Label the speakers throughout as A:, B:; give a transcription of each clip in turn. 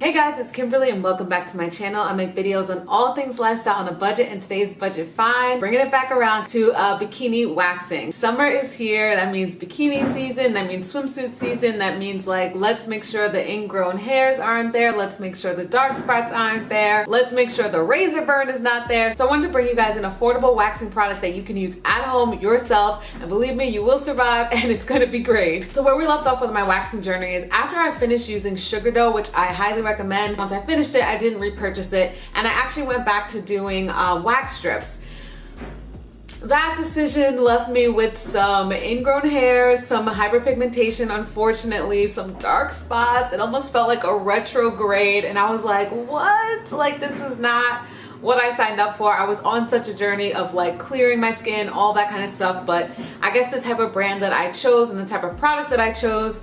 A: Hey guys, it's Kimberlee and welcome back to my channel. I make videos on all things lifestyle on a budget, and today's budget find, bringing it back around to bikini waxing. Summer is here. That means bikini season. That means swimsuit season. That means like, let's make sure the ingrown hairs aren't there. Let's make sure the dark spots aren't there. Let's make sure the razor burn is not there. So I wanted to bring you guys an affordable waxing product that you can use at home yourself, and believe me, you will survive and it's gonna be great. So where we left off with my waxing journey is after I finished using sugar dough, which I highly recommend. Once I finished it, I didn't repurchase it, and I actually went back to doing wax strips. That decision left me with some ingrown hairs, some hyperpigmentation, unfortunately, some dark spots. It almost felt like a retrograde, and I was like, what? Like, this is not what I signed up for. I was on such a journey of like clearing my skin, all that kind of stuff, but I guess the type of brand that I chose and the type of product that I chose,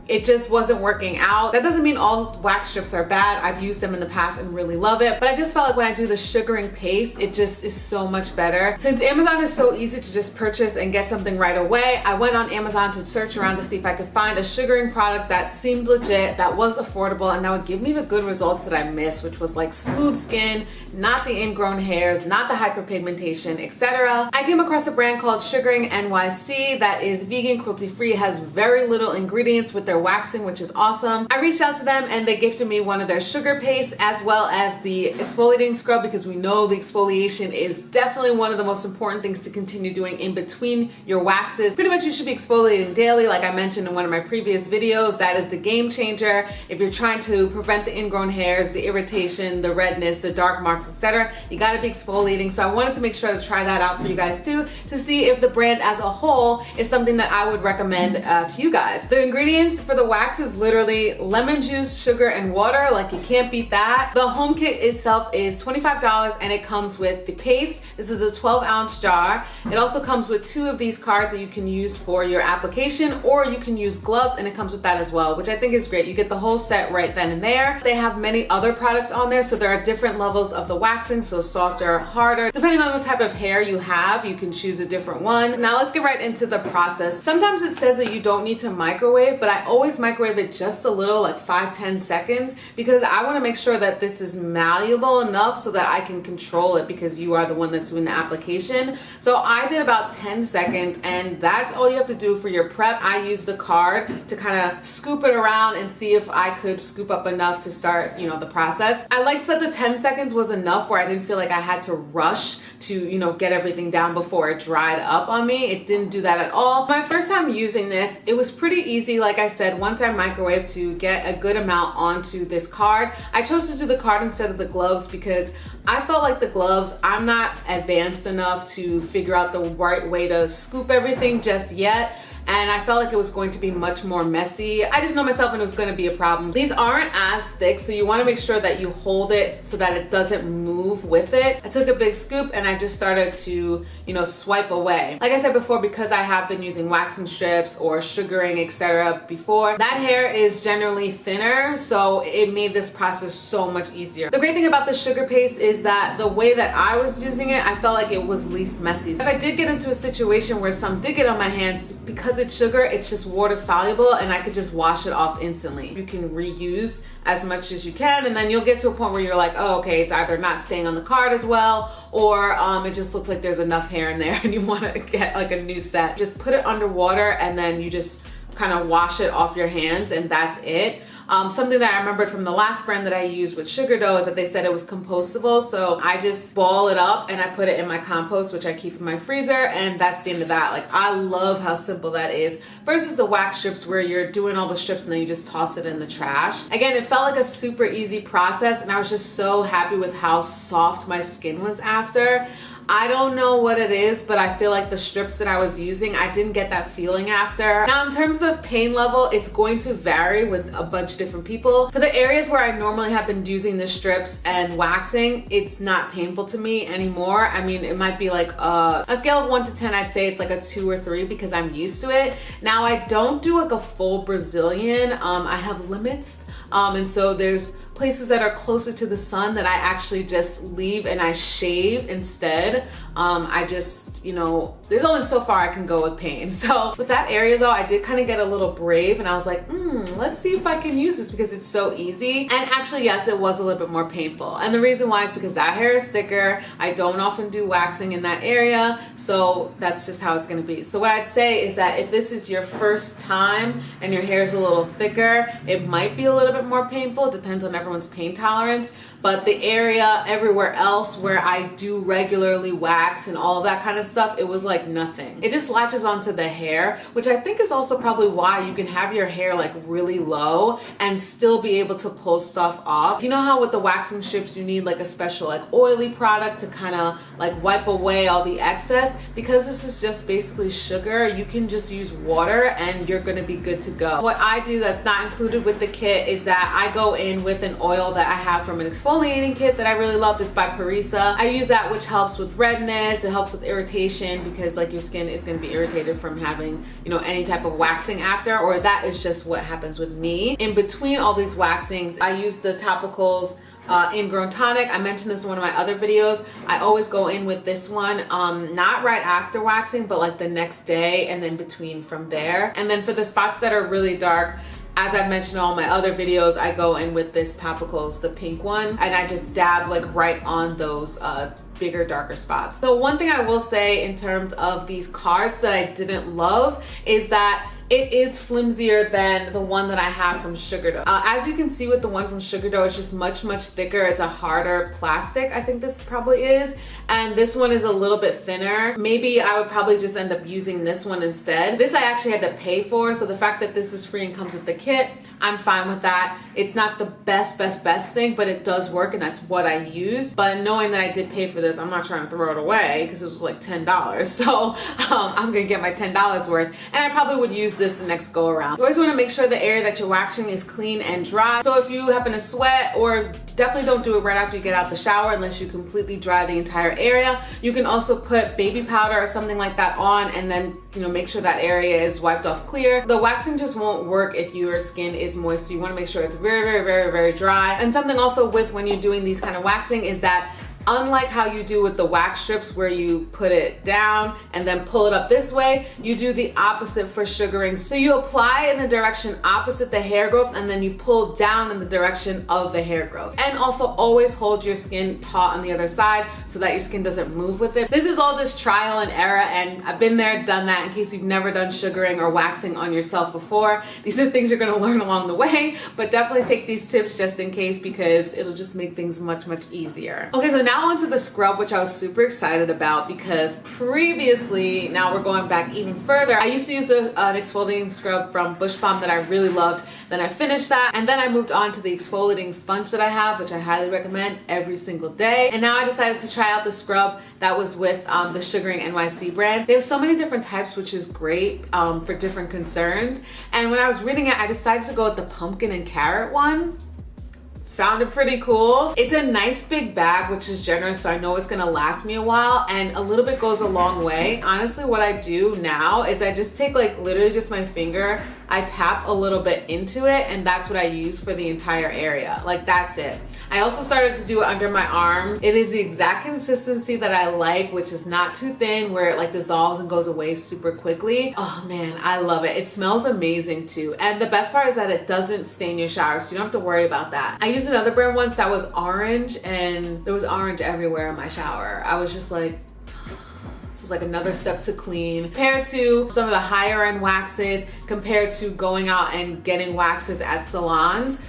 A: it just wasn't working out. That doesn't mean all wax strips are bad. I've used them in the past and really love it, but I just felt like when I do the sugaring paste, it just is so much better. Since Amazon is so easy to just purchase and get something right away, I went on Amazon to search around to see if I could find a sugaring product that seemed legit, that was affordable, and that would give me the good results that I missed, which was like smooth skin, not the ingrown hairs, not the hyperpigmentation, etc. I came across a brand called Sugaring NYC that is vegan, cruelty-free, has very little ingredients with their waxing, which is awesome. I reached out to them and they gifted me one of their sugar pastes as well as the exfoliating scrub, because we know the exfoliation is definitely one of the most important things to continue doing in between your waxes. Pretty much you should be exfoliating daily, like I mentioned in one of my previous videos. That is the game changer. If you're trying to prevent the ingrown hairs, the irritation, the redness, the dark marks, etc., you gotta be exfoliating. So I wanted to make sure to try that out for you guys too, to see if the brand as a whole is something that I would recommend to you guys. The ingredients for the wax is literally lemon juice, sugar, and water. Like, you can't beat that. The home kit itself is $25 and it comes with the paste. This is a 12-ounce jar. It also comes with 2 of these cards that you can use for your application, or you can use gloves, and it comes with that as well, which I think is great. You get the whole set right then and there. They have many other products on there, so there are different levels of the waxing, so softer, harder. Depending on what type of hair you have, you can choose a different one. Now let's get right into the process. Sometimes it says that you don't need to microwave, but I always microwave it just a little, like 5-10 seconds, because I want to make sure that this is malleable enough so that I can control it, because you are the one that's doing the application. So I did about 10 seconds, and that's all you have to do for your prep. I used the card to kind of scoop it around and see if I could scoop up enough to start, you know, the process. I liked that the 10 seconds was enough where I didn't feel like I had to rush to, you know, get everything down before it dried up on me. It didn't do that at all. My first time using this, it was pretty easy. Like I said, once I microwave to get a good amount onto this card. I chose to do the card instead of the gloves because I felt like the gloves, I'm not advanced enough to figure out the right way to scoop everything just yet. And I felt like it was going to be much more messy. I just know myself and it was going to be a problem. These aren't as thick, so you want to make sure that you hold it so that it doesn't move with it. I took a big scoop and I just started to, you know, swipe away. Like I said before, because I have been using waxing strips or sugaring, etc. before, that hair is generally thinner, so it made this process so much easier. The great thing about the sugar paste is that the way that I was using it, I felt like it was least messy. So if I did get into a situation where some did get on my hands, because it's sugar, it's just water soluble and I could just wash it off instantly. You can reuse as much as you can, and then you'll get to a point where you're like, oh, okay, it's either not staying on the card as well, or it just looks like there's enough hair in there and you want to get like a new set. Just put it underwater and then you just kind of wash it off your hands, and that's it. Something that I remembered from the last brand that I used with sugar dough is that they said it was compostable, so I just ball it up and I put it in my compost, which I keep in my freezer, and that's the end of that. Like, I love how simple that is versus the wax strips where you're doing all the strips and then you just toss it in the trash. Again, it felt like a super easy process, and I was just so happy with how soft my skin was after. I don't know what it is, but I feel like the strips that I was using, I didn't get that feeling after. Now, in terms of pain level, it's going to vary with a bunch of different people. For the areas where I normally have been using the strips and waxing, it's not painful to me anymore. I mean, it might be like a scale of 1 to 10, I'd say it's like a 2 or 3 because I'm used to it. Now, I don't do like a full Brazilian. I have limits. And so there's places that are closer to the sun that I actually just leave and I shave instead. I just, you know, there's only so far I can go with pain. So with that area though, I did kind of get a little brave and I was like, let's see if I can use this because it's so easy. And actually, yes, it was a little bit more painful. And the reason why is because that hair is thicker. I don't often do waxing in that area. So that's just how it's gonna be. So what I'd say is that if this is your first time and your hair is a little thicker, it might be a little bit more painful. It depends on everyone's pain tolerance. But the area everywhere else where I do regularly wax and all of that kind of stuff, it was like nothing. It just latches onto the hair, which I think is also probably why you can have your hair like really low and still be able to pull stuff off. You know how with the waxing strips you need like a special like oily product to kind of like wipe away all the excess? Because this is just basically sugar, you can just use water and you're gonna be good to go. What I do that's not included with the kit is that I go in with an oil that I have from an exfoliating kit that I really love. It's by Parisa. I use that, which helps with redness, it helps with irritation because like your skin is going to be irritated from having, you know, any type of waxing after, or that is just what happens with me. In between all these waxings, I use the topicals Ingrown Tonic. I mentioned this in one of my other videos. I always go in with this one, not right after waxing, but like the next day and then between from there. And then for the spots that are really dark, as I've mentioned in all my other videos, I go in with this topicals, the pink one, and I just dab like right on those bigger, darker spots. So one thing I will say in terms of these cards that I didn't love is that it is flimsier than the one that I have from Sugar Dough. As you can see with the one from Sugar Dough, it's just much thicker. It's a harder plastic, I think this probably is. And this one is a little bit thinner. Maybe I would probably just end up using this one instead. This I actually had to pay for, so the fact that this is free and comes with the kit, I'm fine with that. It's not the best thing, but it does work and that's what I use. But knowing that I did pay for this, I'm not trying to throw it away because it was like $10. So I'm gonna get my $10 worth. And I probably would use this the next go around. You always want to make sure the area that you're waxing is clean and dry. So if you happen to sweat, or definitely don't do it right after you get out the shower unless you completely dry the entire area. You can also put baby powder or something like that on and then, you know, make sure that area is wiped off clear. The waxing just won't work if your skin is moist, so you want to make sure it's very dry. And something also with when you're doing these kind of waxing is that unlike how you do with the wax strips where you put it down and then pull it up this way, you do the opposite for sugaring. So you apply in the direction opposite the hair growth and then you pull down in the direction of the hair growth. And also always hold your skin taut on the other side so that your skin doesn't move with it. This is all just trial and error, and I've been there, done that. In case you've never done sugaring or waxing on yourself before, these are things you're gonna learn along the way, but definitely take these tips just in case because it'll just make things much easier. Okay, so now onto the scrub, which I was super excited about because previously, now we're going back even further, I used to use an exfoliating scrub from Bush Balm that I really loved. Then I finished that and then I moved on to the exfoliating sponge that I have, which I highly recommend every single day. And now I decided to try out the scrub that was with the Sugaring NYC brand. They have so many different types, which is great for different concerns. And when I was reading it, I decided to go with the pumpkin and carrot one. Sounded pretty cool. It's a nice big bag, which is generous, so I know it's gonna last me a while, and a little bit goes a long way. Honestly, what I do now is I just take like literally just my finger, I tap a little bit into it, and that's what I use for the entire area. Like, that's it. I also started to do it under my arms. It is the exact consistency that I like, which is not too thin where it like dissolves and goes away super quickly. Oh man, I love it. It smells amazing too. And the best part is that it doesn't stain your shower, so you don't have to worry about that. I used another brand once that was orange, and there was orange everywhere in my shower. I was just like, this was like another step to clean. Compared to some of the higher end waxes, compared to going out and getting waxes at salons,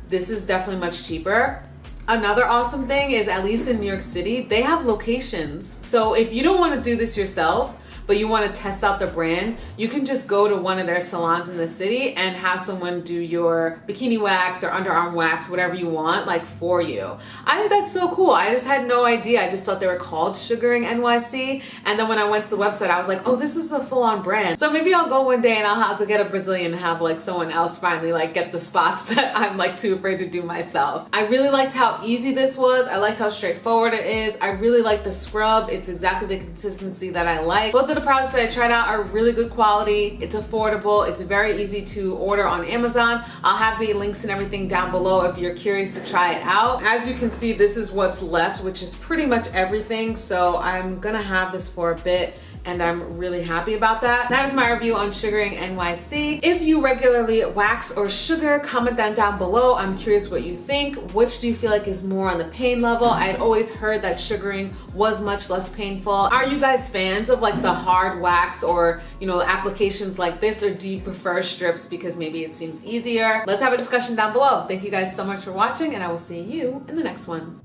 A: this is definitely much cheaper. Another awesome thing is, at least in New York City, they have locations. So if you don't want to do this yourself, but you want to test out the brand, you can just go to one of their salons in the city and have someone do your bikini wax or underarm wax, whatever you want, like for you. I think that's so cool. I just had no idea. I just thought they were called Sugaring NYC. And then when I went to the website, I was like, oh, this is a full-on brand. So maybe I'll go one day and I'll have to get a Brazilian and have like someone else finally like get the spots that I'm like too afraid to do myself. I really liked how easy this was. I liked how straightforward it is. I really like the scrub. It's exactly the consistency that I like. Both of of the products that I tried out are really good quality. It's affordable. It's very easy to order on Amazon. I'll have the links and everything down below if you're curious to try it out. As you can see, this is what's left, which is pretty much everything. So I'm gonna have this for a bit, and I'm really happy about that. That is my review on Sugaring NYC. If you regularly wax or sugar, comment that down below. I'm curious what you think. Which do you feel like is more on the pain level? I had always heard that sugaring was much less painful. Are you guys fans of like the hard wax or, you know, applications like this, or do you prefer strips because maybe it seems easier? Let's have a discussion down below. Thank you guys so much for watching, and I will see you in the next one.